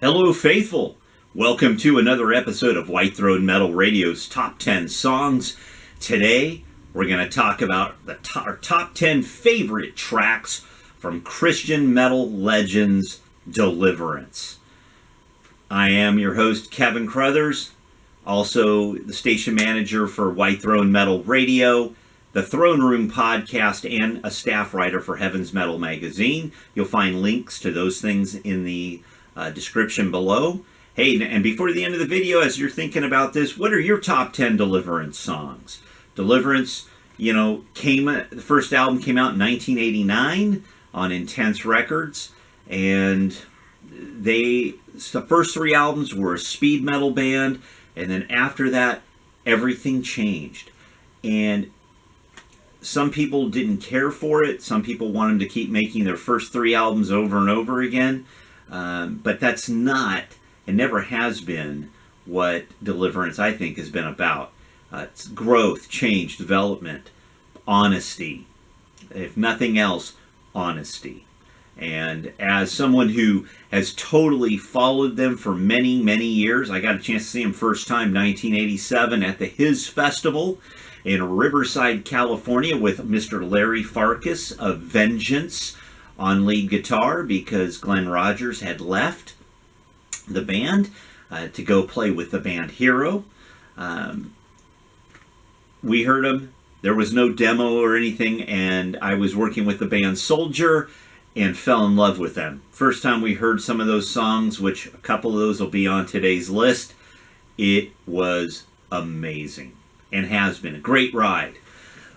Hello, faithful. Welcome to another episode of White Throne Metal Radio's Top 10 Songs. Today, we're going to talk about our top 10 favorite tracks from Christian metal legends Deliverance. I am your host, Keven Crothers, also the station manager for White Throne Metal Radio, the Throne Room podcast, and a staff writer for Heaven's Metal magazine. You'll find links to those things in the description below. Hey, and before the end of the video, as you're thinking about this, what are your top 10 Deliverance songs? Deliverance, the first album came out in 1989 on Intense Records, and the first three albums were a speed metal band, and then after that, everything changed. And some people didn't care for it. Some people wanted to keep making their first three albums over and over again. But that's not, and never has been, what Deliverance, I think, has been about. It's growth, change, development, honesty. If nothing else, honesty. And as someone who has totally followed them for many, many years, I got a chance to see them first time 1987 at the His Festival in Riverside, California, with Mr. Larry Farkas of Vengeance on lead guitar, because Glenn Rogers had left the band to go play with the band Hero. We heard him. There was no demo or anything, and I was working with the band Soldier and fell in love with them. First time we heard some of those songs, which a couple of those will be on today's list, it was amazing and has been a great ride.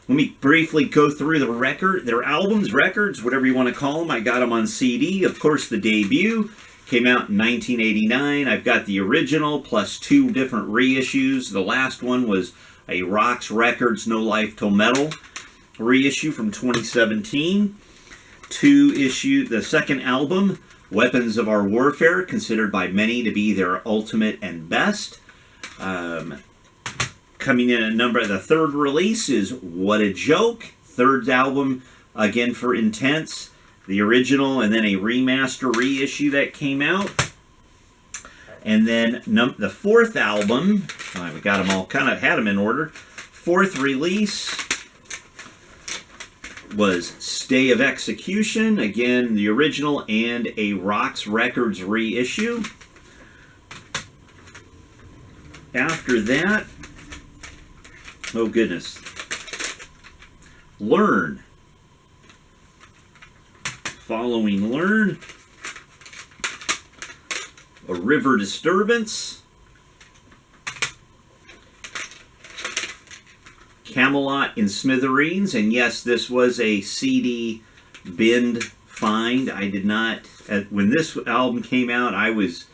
Let me briefly go through their albums, records, whatever you want to call them. I got them on CD. Of course, the debut came out in 1989. I've got the original plus two different reissues. The last one was a Rox Records No Life Till Metal reissue from 2017. The second album, Weapons of Our Warfare, considered by many to be their ultimate and best. Coming in at the third release is What a Joke. Third album, again for Intense. The original and then a remaster reissue that came out. And then the fourth album, we got them all, kind of had them in order. Fourth release was Stay of Execution. Again, the original and a Rox Records reissue. After that, oh goodness, Learn. Following Learn, A River Disturbance, Camelot in Smithereens, and yes, this was a CD binned find. I did not, when this album came out, I was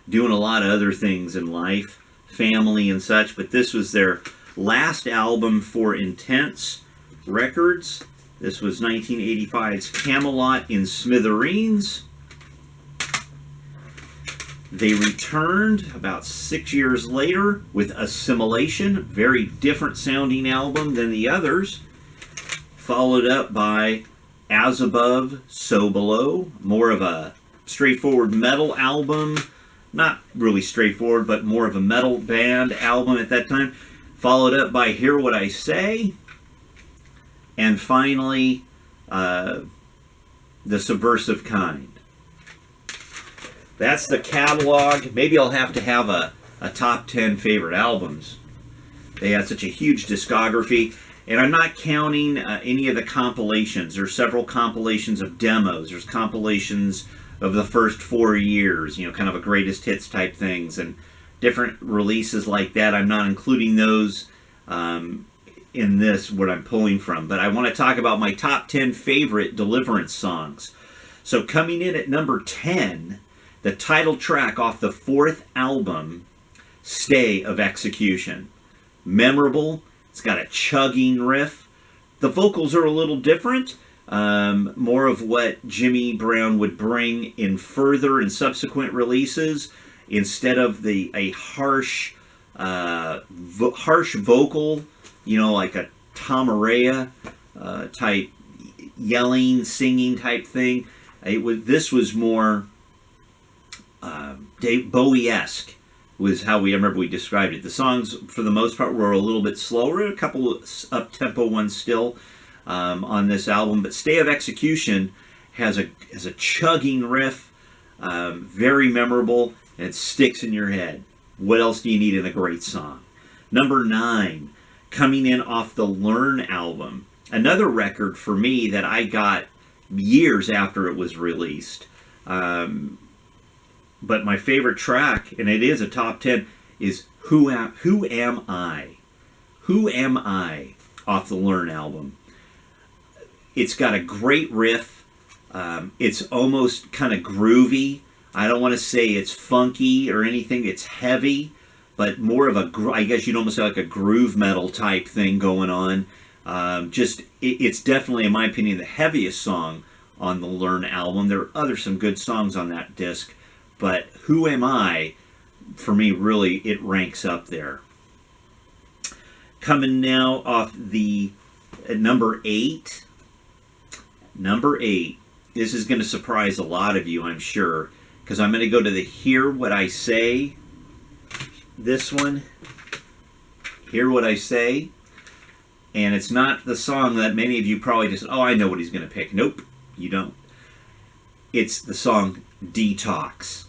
doing a lot of other things in life, family and such, but this was their last album for Intense Records. This was 1985's Camelot in Smithereens. They returned about 6 years later with Assimilation, very different sounding album than the others, followed up by As Above, So Below, more of a straightforward metal album, not really straightforward, but more of a metal band album at that time, followed up by Hear What I Say, and finally, The Subversive Kind. That's the catalog. Maybe I'll have to have a top 10 favorite albums. They have such a huge discography. And I'm not counting any of the compilations. There's several compilations of demos. There's compilations of the first 4 years, kind of a greatest hits type things. And different releases like that. I'm not including those in this, what I'm pulling from. But I want to talk about my top 10 favorite Deliverance songs. So coming in at number 10, the title track off the fourth album, Stay of Execution. Memorable. It's got a chugging riff. The vocals are a little different. More of what Jimmy Brown would bring in further and subsequent releases. Instead of a harsh vocal, like a Tom Araya type yelling, singing type thing. This was more Bowie-esque was how I remember we described it. The songs, for the most part, were a little bit slower, a couple of up-tempo ones still on this album, but Stay of Execution has a chugging riff, very memorable, and it sticks in your head. What else do you need in a great song? Number 9, coming in off the Learn album, another record for me that I got years after it was released. But my favorite track, and it is a top 10, is Who Am I? Who Am I? Off the Learn album. It's got a great riff. It's almost kind of groovy. I don't want to say it's funky or anything. It's heavy, but more of I guess you'd almost say like a groove metal type thing going on. It's definitely, in my opinion, the heaviest song on the Learn album. There are some good songs on that disc, but Who Am I, for me, really, it ranks up there. Coming now off the number 8. Number 8. This is going to surprise a lot of you, I'm sure, because I'm going to go to the Hear What I Say. This one, Hear What I Say. And it's not the song that many of you probably just, I know what he's going to pick. Nope, you don't. It's the song Detox.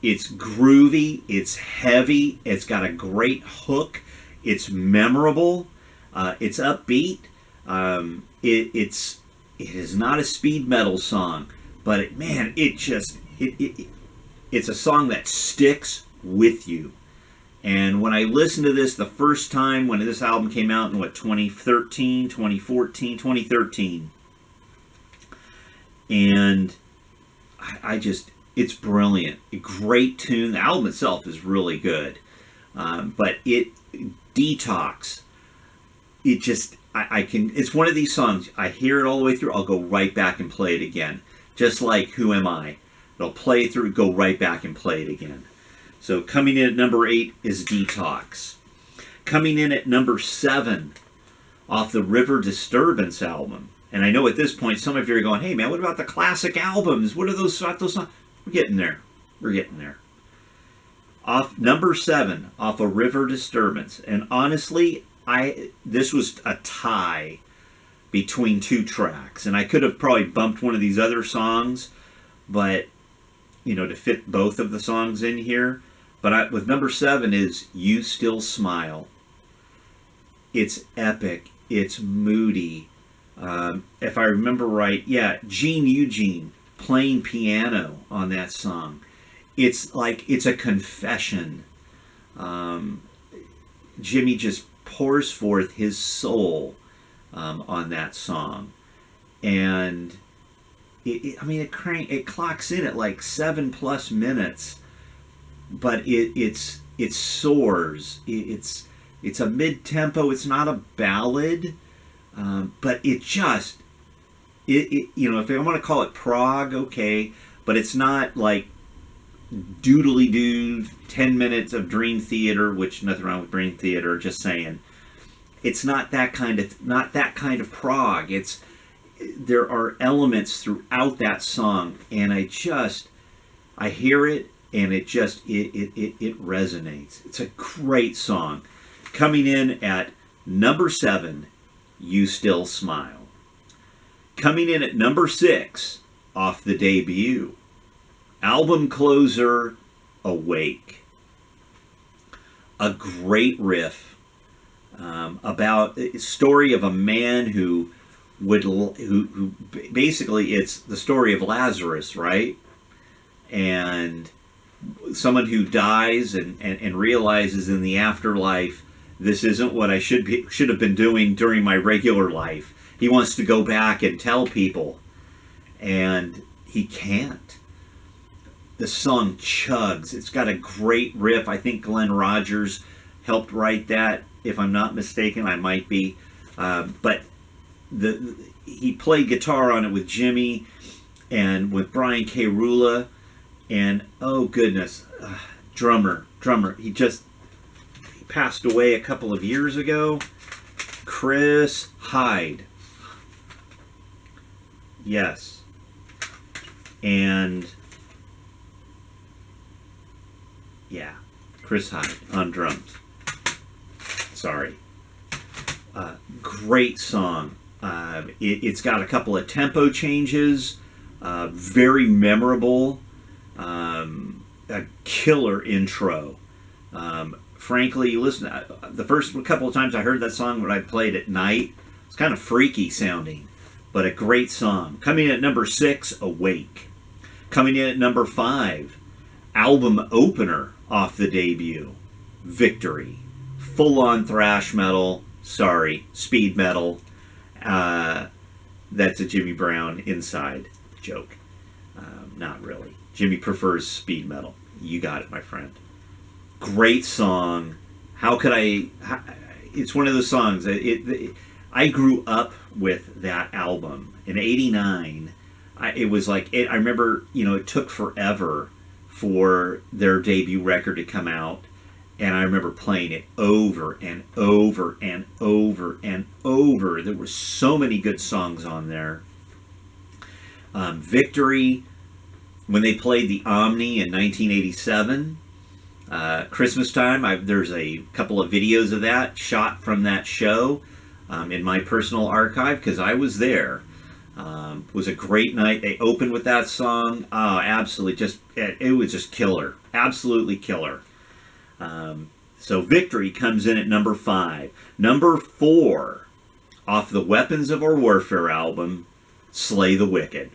It's groovy, it's heavy, it's got a great hook, it's memorable, it's upbeat. It is not a speed metal song, but it's a song that sticks with you. And when I listened to this the first time, when this album came out in 2013, and it's brilliant. A great tune. The album itself is really good. But Detox, it's one of these songs, I hear it all the way through, I'll go right back and play it again. Just like Who Am I? It'll play through, go right back and play it again. So coming in at number 8 is Detox. Coming in at number 7 off the River Disturbance album. And I know at this point some of you are going, hey man, what about the classic albums? What are those songs? We're getting there. Off number 7, off a River Disturbance. And honestly, this was a tie between 2 tracks. And I could have probably bumped one of these other songs, but, to fit both of the songs in here. But with number 7 is You Still Smile. It's epic. It's moody. If I remember right, Gene Eugene playing piano on that song. It's like it's a confession. Jimmy just pours forth his soul on that song, and it clocks in at like 7+ minutes, but it soars. It's a mid-tempo. It's not a ballad, but if I want to call it prog, okay, but it's not like doodly doo 10 minutes of Dream Theater, which nothing wrong with Dream Theater, just saying. It's not that kind of prog. There are elements throughout that song, and I hear it, and it resonates. It's a great song. Coming in at number 7, You Still Smile. Coming in at number 6, off the debut, album closer, Awake. A great riff about a story of a man who basically, it's the story of Lazarus, right? And someone who dies and realizes in the afterlife, this isn't what I should have been doing during my regular life. He wants to go back and tell people, and he can't. The song chugs. It's got a great riff. I think Glenn Rogers helped write that, if I'm not mistaken. I might be. But he played guitar on it with Jimmy and with Brian K. Rula, and oh goodness, drummer. He passed away a couple of years ago. Chris Hyde. Yes. And Yeah, Chris Hyde on drums. Sorry. Great song. It's got a couple of tempo changes. Very memorable. A killer intro. Frankly, you listen. The first couple of times I heard that song when I played at night, it's kind of freaky sounding, but a great song. Coming in at number 6, Awake. Coming in at number 5, album opener off the debut, Victory. Full-on thrash metal. Sorry, speed metal. That's a Jimmy Brown inside joke. Not really. Jimmy prefers speed metal. You got it, my friend. Great song. How could I... It's one of those songs. I grew up with that album. In '89, it was like... I remember, it took forever for their debut record to come out. And I remember playing it over and over and over and over. There were so many good songs on there. Victory, when they played the Omni in 1987, Christmas time, there's a couple of videos of that shot from that show in my personal archive because I was there. It was a great night. They opened with that song. Oh, absolutely. It was just killer. Absolutely killer. So Victory comes in at number 5. Number 4, off the Weapons of Our Warfare album, Slay the Wicked.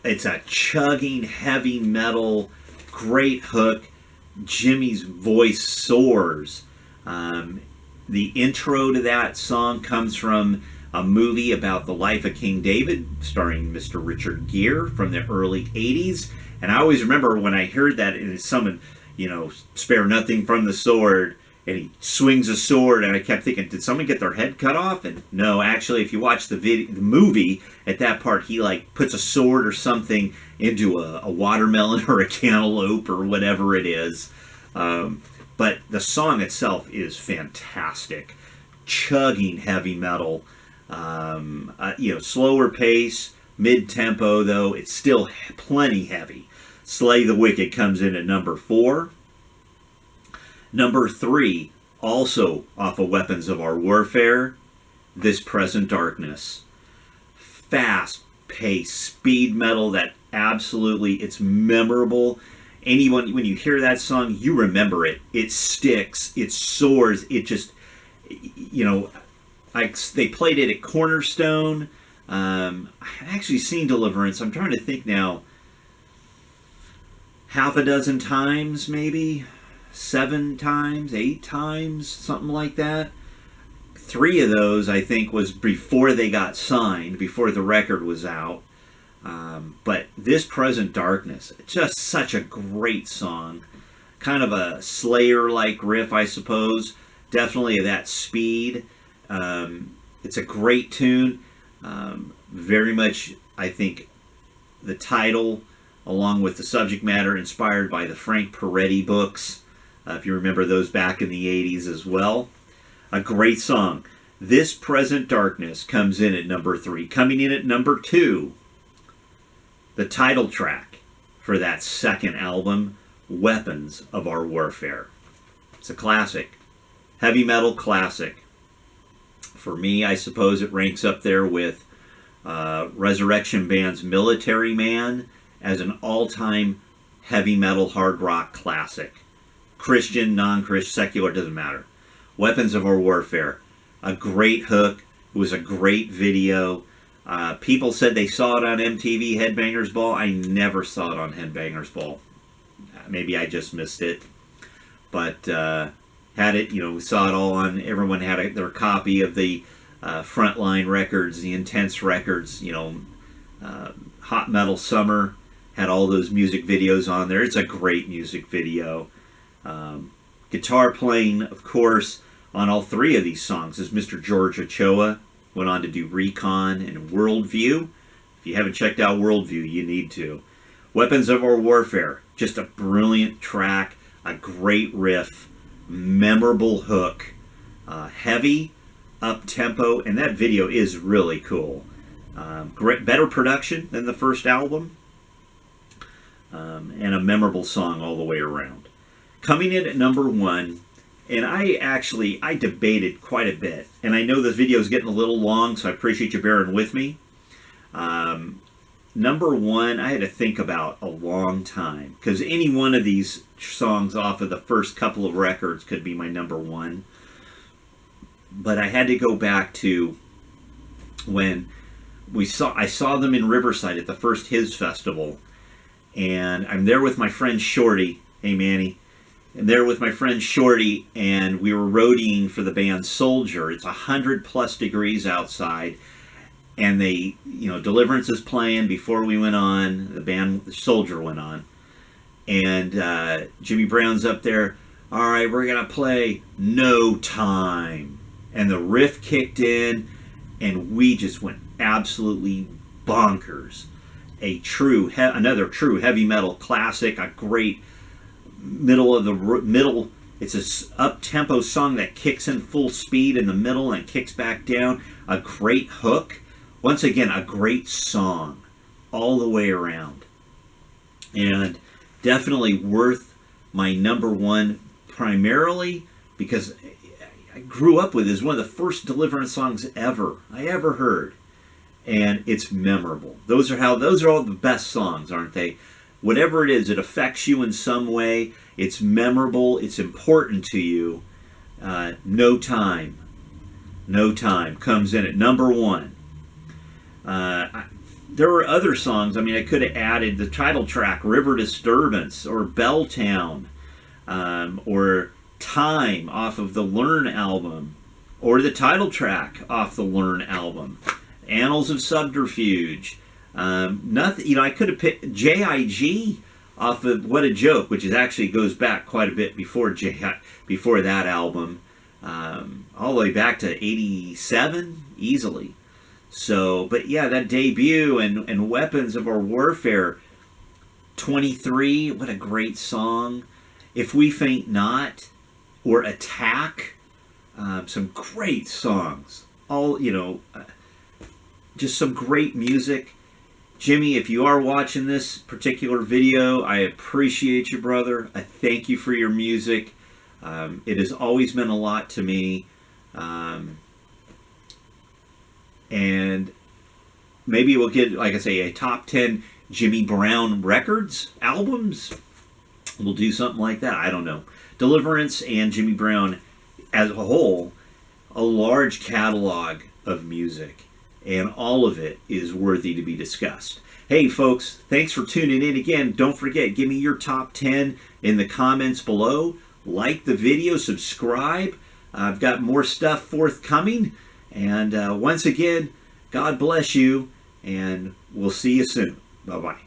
It's a chugging heavy metal, great hook. Jimmy's voice soars. The intro to that song comes from a movie about the life of King David, starring Mr. Richard Gere from the early 80s. And I always remember when I heard that, and someone, spare nothing from the sword, and he swings a sword, and I kept thinking, did someone get their head cut off? And no, actually, if you watch the movie, at that part, he puts a sword or something into a watermelon or a cantaloupe or whatever it is. But the song itself is fantastic. Chugging heavy metal, slower pace, mid-tempo, though, it's still plenty heavy. Slay the Wicked comes in at number 4. Number 3, also off of Weapons of Our Warfare, This Present Darkness. Fast-paced speed metal that absolutely, it's memorable. Anyone, when you hear that song, you remember it. It sticks. It soars. It just, they played it at Cornerstone. I've actually seen Deliverance. I'm trying to think now. Half a dozen times, maybe 7 times, 8 times, something like that. 3 of those, I think, was before they got signed, before the record was out. But This Present Darkness, just such a great song. Kind of a Slayer-like riff, I suppose. Definitely that speed. It's a great tune. Very much, I think, the title, along with the subject matter, inspired by the Frank Peretti books, if you remember those back in the 80s as well. A great song. This Present Darkness comes in at number 3. Coming in at number 2, the title track for that second album, Weapons of Our Warfare. It's a classic. Heavy metal classic. For me, I suppose it ranks up there with Resurrection Band's Military Man as an all-time heavy metal hard rock classic. Christian, non-Christian, secular, doesn't matter. Weapons of Our Warfare. A great hook. It was a great video. People said they saw it on MTV Headbangers Ball. I never saw it on Headbangers Ball. Maybe I just missed it. But had it, we saw it all on, everyone had their copy of the Frontline records, the Intense records, Hot Metal Summer, had all those music videos on there. It's a great music video. Guitar playing, of course, on all 3 of these songs is Mr. George Ochoa. Went on to do Recon and Worldview. If you haven't checked out Worldview, you need to. Weapons of Our Warfare, just a brilliant track, a great riff, memorable hook, heavy, up-tempo, and that video is really cool. Better production than the first album. and a memorable song all the way around. Coming in at number one, and I debated quite a bit, and I know this video is getting a little long, so I appreciate you bearing with me. Number one, I had to think about a long time, because any one of these songs off of the first couple of records could be my number one. But I had to go back to when I saw them in Riverside at the first His Festival, and I'm there with my friend Shorty. Hey, Manny. I'm there with my friend Shorty, and we were roadieing for the band Soldier. It's 100+ degrees outside, and Deliverance is playing before we went on. The band Soldier went on, and Jimmy Brown's up there. All right, we're gonna play No Time, and the riff kicked in, and we just went absolutely bonkers. Another true heavy metal classic, a great middle. It's a up-tempo song that kicks in full speed in the middle and kicks back down. A great hook. Once again, a great song all the way around. And definitely worth my number one, primarily because I grew up with it. It's one of the first Deliverance songs I ever heard. And it's memorable. Those are all the best songs, aren't they? Whatever it is, it affects you in some way. It's memorable. It's important to you. No Time comes in at number one. There were other songs. I could have added the title track, River Disturbance, or Belltown, or Time off of the Learn album, or the title track off the Learn album, Annals of Subterfuge. Nothing. I could have picked J.I.G. off of What a Joke, which actually goes back quite a bit before that album, all the way back to '87, easily. So, but yeah, that debut and Weapons of Our Warfare, 23, what a great song. If We Faint Not, or Attack, some great songs. Just some great music. Jimmy, if you are watching this particular video, I appreciate you, brother. I thank you for your music. It has always meant a lot to me. And maybe we'll get, like I say, a top 10 Jimmy Brown records, albums. We'll do something like that. I don't know. Deliverance and Jimmy Brown as a whole, a large catalog of music. And all of it is worthy to be discussed. Hey, folks, thanks for tuning in again. Don't forget, give me your top 10 in the comments below. Like the video, subscribe. I've got more stuff forthcoming. And once again, God bless you, and we'll see you soon. Bye-bye.